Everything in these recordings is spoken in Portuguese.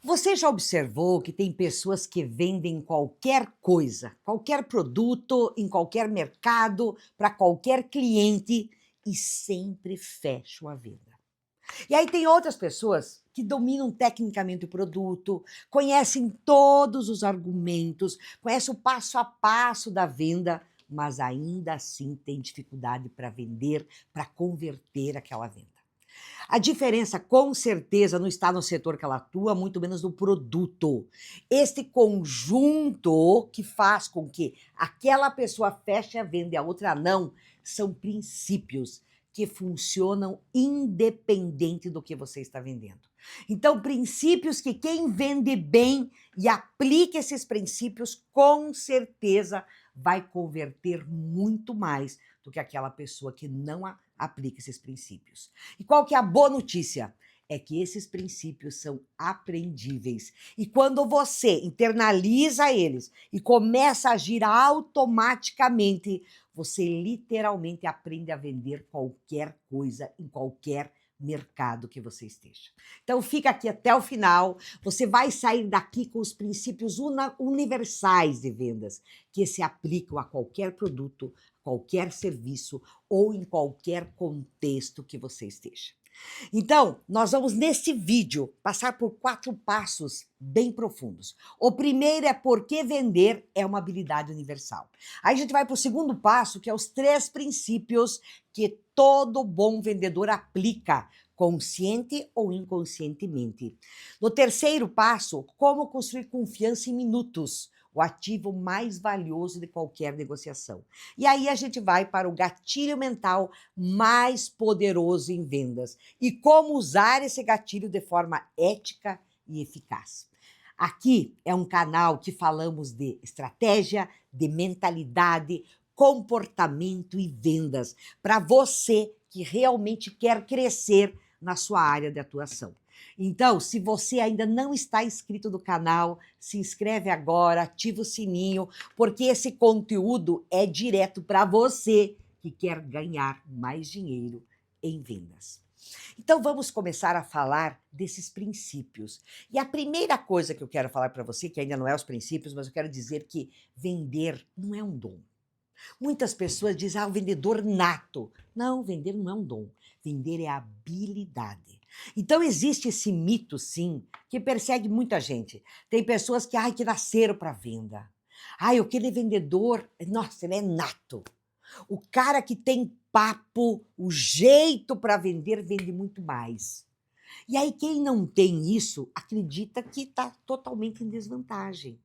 Você já observou que tem pessoas que vendem qualquer coisa, qualquer produto, em qualquer mercado, para qualquer cliente e sempre fecham a venda? E aí tem outras pessoas que dominam tecnicamente o produto, conhecem todos os argumentos, conhecem o passo a passo da venda, mas ainda assim tem dificuldade para vender, para converter aquela venda. A diferença, com certeza, não está no setor que ela atua, muito menos no produto. Este conjunto que faz com que aquela pessoa feche a venda e a outra não, são princípios que funcionam independente do que você está vendendo. Então, princípios que quem vende bem e aplica esses princípios, com certeza vai converter muito mais do que aquela pessoa que não aplica esses princípios. E qual que é a boa notícia? É que esses princípios são aprendíveis. E quando você internaliza eles e começa a agir automaticamente, você literalmente aprende a vender qualquer coisa em qualquer mercado que você esteja. Então fica aqui até o final, você vai sair daqui com os princípios universais de vendas, que se aplicam a qualquer produto, qualquer serviço ou em qualquer contexto que você esteja. Então, nós vamos nesse vídeo passar por 4 passos bem profundos. O primeiro é por que vender é uma habilidade universal. Aí a gente vai para o segundo passo, que é os 3 princípios que todo bom vendedor aplica, consciente ou inconscientemente. No terceiro passo, como construir confiança em minutos, o ativo mais valioso de qualquer negociação. E aí a gente vai para o gatilho mental mais poderoso em vendas e como usar esse gatilho de forma ética e eficaz. Aqui é um canal que falamos de estratégia, de mentalidade, comportamento e vendas, para você que realmente quer crescer na sua área de atuação. Então, se você ainda não está inscrito no canal, se inscreve agora, ativa o sininho, porque esse conteúdo é direto para você que quer ganhar mais dinheiro em vendas. Então vamos começar a falar desses princípios. E a primeira coisa que eu quero falar para você, que ainda não é os princípios, mas eu quero dizer que vender não é um dom. Muitas pessoas dizem, o vendedor nato. Não, vender não é um dom. Vender é habilidade. Então existe esse mito, sim, que persegue muita gente. Tem pessoas que nasceram para venda. Aquele vendedor, nossa, ele é nato. O cara que tem papo, o jeito para vender, vende muito mais. E aí quem não tem isso, acredita que está totalmente em desvantagem.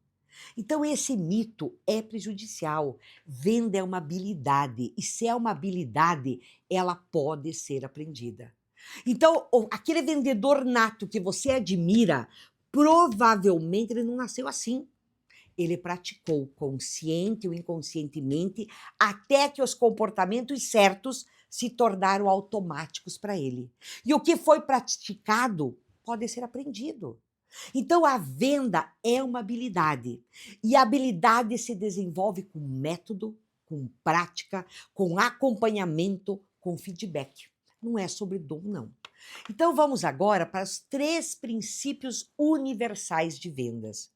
Então esse mito é prejudicial. Venda é uma habilidade, e se é uma habilidade, ela pode ser aprendida. Então, aquele vendedor nato que você admira, provavelmente ele não nasceu assim. Ele praticou consciente ou inconscientemente até que os comportamentos certos se tornaram automáticos para ele. E o que foi praticado pode ser aprendido. Então a venda é uma habilidade. E a habilidade se desenvolve com método, com prática, com acompanhamento, com feedback. Não é sobre dom, não. Então vamos agora para os 3 princípios universais de vendas.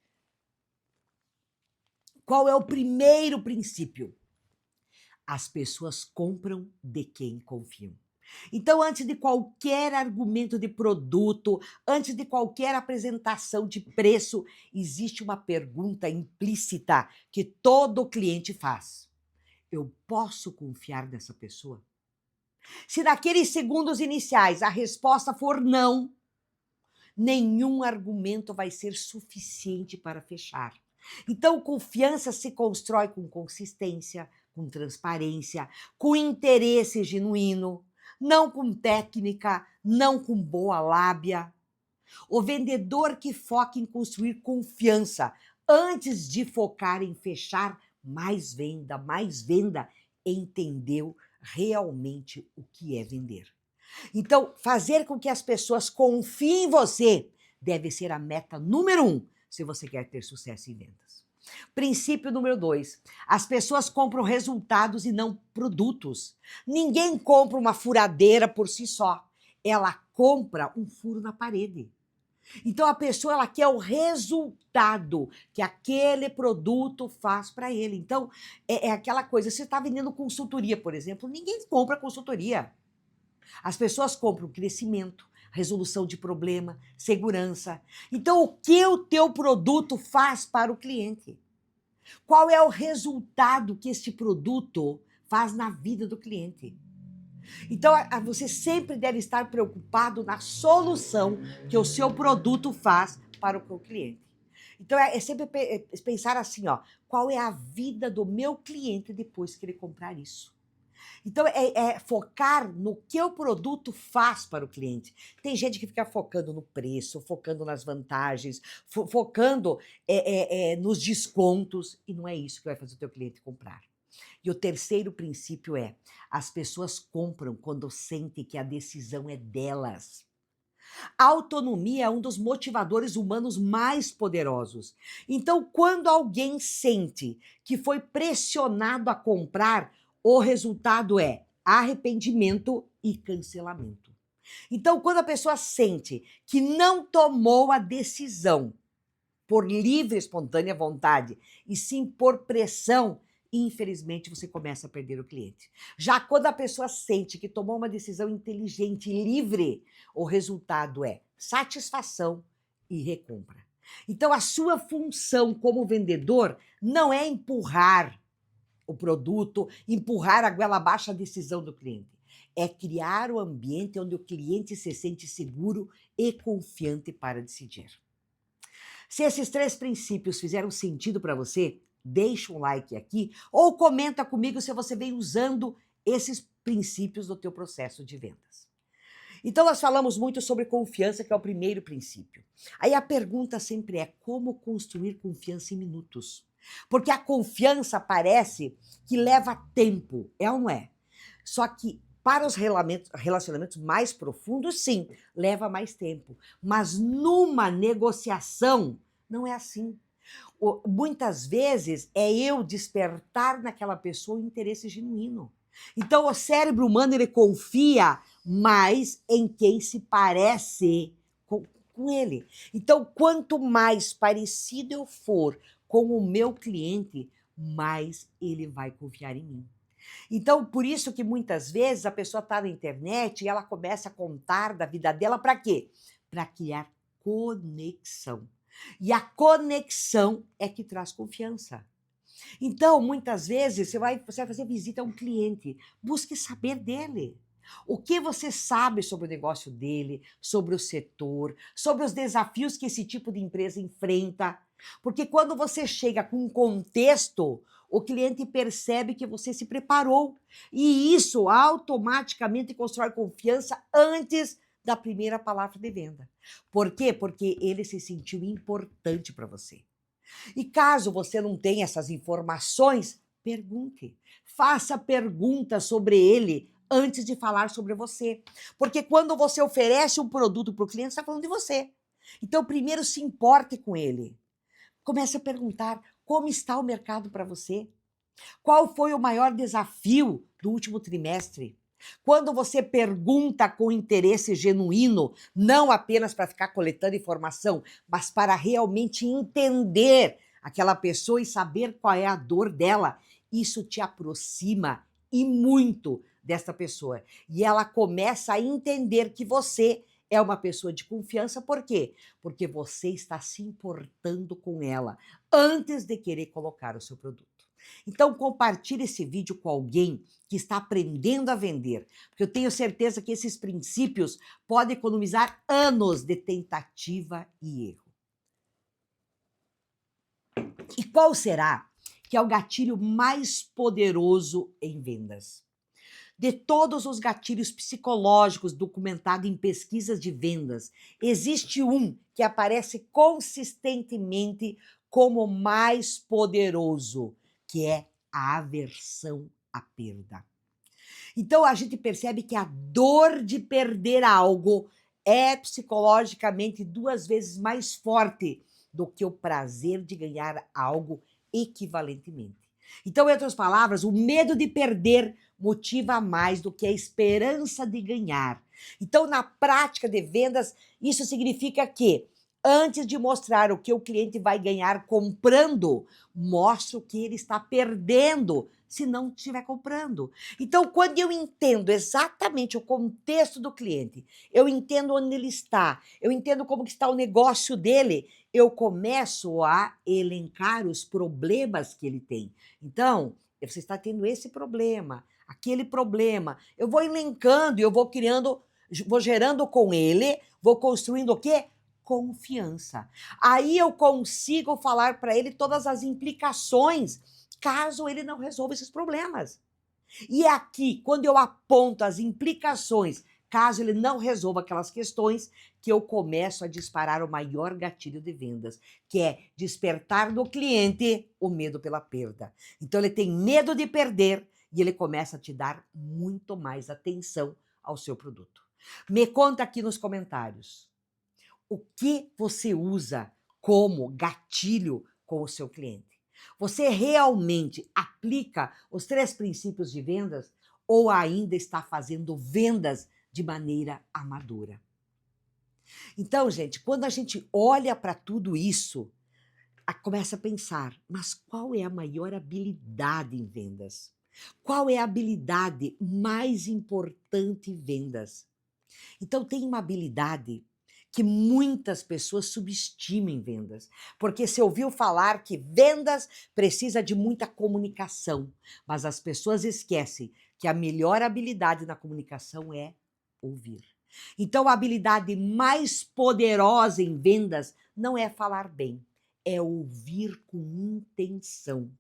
Qual é o primeiro princípio? As pessoas compram de quem confiam. Então, antes de qualquer argumento de produto, antes de qualquer apresentação de preço, existe uma pergunta implícita que todo cliente faz. Eu posso confiar nessa pessoa? Se naqueles segundos iniciais a resposta for não, nenhum argumento vai ser suficiente para fechar. Então, confiança se constrói com consistência, com transparência, com interesse genuíno, não com técnica, não com boa lábia. O vendedor que foca em construir confiança antes de focar em fechar mais venda, entendeu realmente o que é vender. Então, fazer com que as pessoas confiem em você deve ser a meta número 1, se você quer ter sucesso em vendas. Princípio número 2, as pessoas compram resultados e não produtos. Ninguém compra uma furadeira por si só. Ela compra um furo na parede. Então a pessoa ela quer o resultado que aquele produto faz para ele. Então é aquela coisa, você está vendendo consultoria, por exemplo, ninguém compra consultoria. As pessoas compram crescimento, resolução de problema, segurança. Então o que o teu produto faz para o cliente? Qual é o resultado que este produto faz na vida do cliente? Então, você sempre deve estar preocupado na solução que o seu produto faz para o seu cliente. Então, é sempre pensar assim, ó, qual é a vida do meu cliente depois que ele comprar isso? Então, é focar no que o produto faz para o cliente. Tem gente que fica focando no preço, focando nas vantagens, focando nos descontos, e não é isso que vai fazer o teu cliente comprar. E o terceiro princípio é: as pessoas compram quando sentem que a decisão é delas. A autonomia é um dos motivadores humanos mais poderosos. Então, quando alguém sente que foi pressionado a comprar, o resultado é arrependimento e cancelamento. Então, quando a pessoa sente que não tomou a decisão por livre e espontânea vontade, e sim por pressão, infelizmente você começa a perder o cliente. Já quando a pessoa sente que tomou uma decisão inteligente e livre, o resultado é satisfação e recompra. Então a sua função como vendedor não é empurrar o produto, empurrar a goela abaixo a decisão do cliente. É criar o ambiente onde o cliente se sente seguro e confiante para decidir. Se esses 3 princípios fizeram sentido para você, deixa um like aqui ou comenta comigo se você vem usando esses princípios no teu processo de vendas. Então nós falamos muito sobre confiança, que é o primeiro princípio. Aí a pergunta sempre é: como construir confiança em minutos? Porque a confiança parece que leva tempo, é ou não é? Só que para os relacionamentos mais profundos, sim, leva mais tempo. Mas numa negociação, não é assim. Muitas vezes é eu despertar naquela pessoa um interesse genuíno. Então o cérebro humano ele confia mais em quem se parece com ele. Então quanto mais parecido eu for com o meu cliente, mais ele vai confiar em mim. Então, por isso que muitas vezes a pessoa está na internet e ela começa a contar da vida dela para quê? Para criar conexão. E a conexão é que traz confiança. Então, muitas vezes, você vai fazer visita a um cliente, busque saber dele. O que você sabe sobre o negócio dele, sobre o setor, sobre os desafios que esse tipo de empresa enfrenta. Porque quando você chega com um contexto, o cliente percebe que você se preparou. E isso automaticamente constrói confiança antes da primeira palavra de venda. Por quê? Porque ele se sentiu importante para você. E caso você não tenha essas informações, pergunte. Faça perguntas sobre ele antes de falar sobre você. Porque quando você oferece um produto para o cliente, está falando de você. Então, primeiro se importe com ele. Comece a perguntar como está o mercado para você. Qual foi o maior desafio do último trimestre? Quando você pergunta com interesse genuíno, não apenas para ficar coletando informação, mas para realmente entender aquela pessoa e saber qual é a dor dela, isso te aproxima e muito desta pessoa. E ela começa a entender que você é uma pessoa de confiança, por quê? Porque você está se importando com ela antes de querer colocar o seu produto. Então, compartilhe esse vídeo com alguém que está aprendendo a vender, porque eu tenho certeza que esses princípios podem economizar anos de tentativa e erro. E qual será que é o gatilho mais poderoso em vendas? De todos os gatilhos psicológicos documentados em pesquisas de vendas, existe um que aparece consistentemente como mais poderoso, que é a aversão à perda. Então a gente percebe que a dor de perder algo é psicologicamente 2 vezes mais forte do que o prazer de ganhar algo equivalentemente. Então, em outras palavras, o medo de perder motiva mais do que a esperança de ganhar. Então, na prática de vendas, isso significa que Antes de mostrar o que o cliente vai ganhar comprando, mostra o que ele está perdendo se não estiver comprando. Então, quando eu entendo exatamente o contexto do cliente, eu entendo onde ele está, eu entendo como que está o negócio dele, eu começo a elencar os problemas que ele tem. Então, você está tendo esse problema, aquele problema. Eu vou elencando e eu vou criando, vou gerando com ele, vou construindo o quê? Confiança. Aí eu consigo falar para ele todas as implicações caso ele não resolva esses problemas. E é aqui, quando eu aponto as implicações, caso ele não resolva aquelas questões, que eu começo a disparar o maior gatilho de vendas, que é despertar no cliente o medo pela perda. Então ele tem medo de perder e ele começa a te dar muito mais atenção ao seu produto. Me conta aqui nos comentários o que você usa como gatilho com o seu cliente. Você realmente aplica os 3 princípios de vendas ou ainda está fazendo vendas de maneira amadora? Então, gente, quando a gente olha para tudo isso, começa a pensar, mas qual é a maior habilidade em vendas? Qual é a habilidade mais importante em vendas? Então, tem uma habilidade que muitas pessoas subestimam em vendas, porque você ouviu falar que vendas precisa de muita comunicação, mas as pessoas esquecem que a melhor habilidade na comunicação é ouvir. Então, a habilidade mais poderosa em vendas não é falar bem, é ouvir com intenção.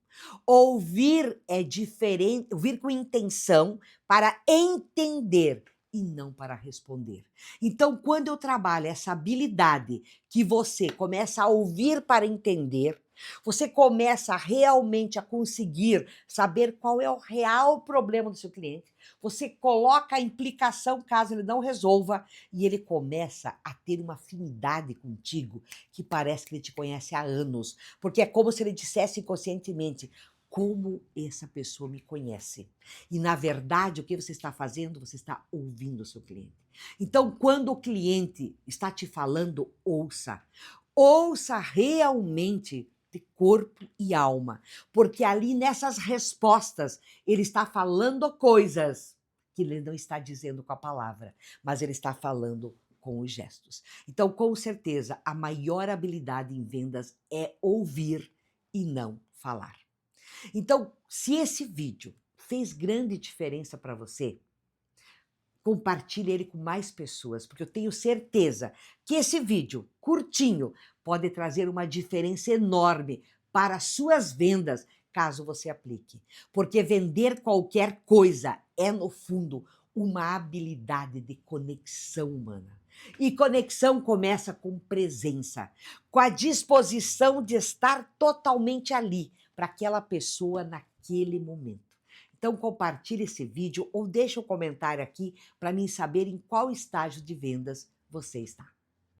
Ouvir é diferente, ouvir com intenção para entender e não para responder. Então, quando eu trabalho essa habilidade que você começa a ouvir para entender, você começa realmente a conseguir saber qual é o real problema do seu cliente, você coloca a implicação caso ele não resolva e ele começa a ter uma afinidade contigo que parece que ele te conhece há anos, porque é como se ele dissesse inconscientemente: como essa pessoa me conhece. E, na verdade, o que você está fazendo? Você está ouvindo o seu cliente. Então, quando o cliente está te falando, ouça. Ouça realmente de corpo e alma. Porque ali, nessas respostas, ele está falando coisas que ele não está dizendo com a palavra, mas ele está falando com os gestos. Então, com certeza, a maior habilidade em vendas é ouvir e não falar. Então, se esse vídeo fez grande diferença para você, compartilhe ele com mais pessoas, porque eu tenho certeza que esse vídeo curtinho pode trazer uma diferença enorme para as suas vendas, caso você aplique. Porque vender qualquer coisa é, no fundo, uma habilidade de conexão humana. E conexão começa com presença, com a disposição de estar totalmente ali para aquela pessoa naquele momento. Então compartilhe esse vídeo ou deixa um comentário aqui para mim saber em qual estágio de vendas você está.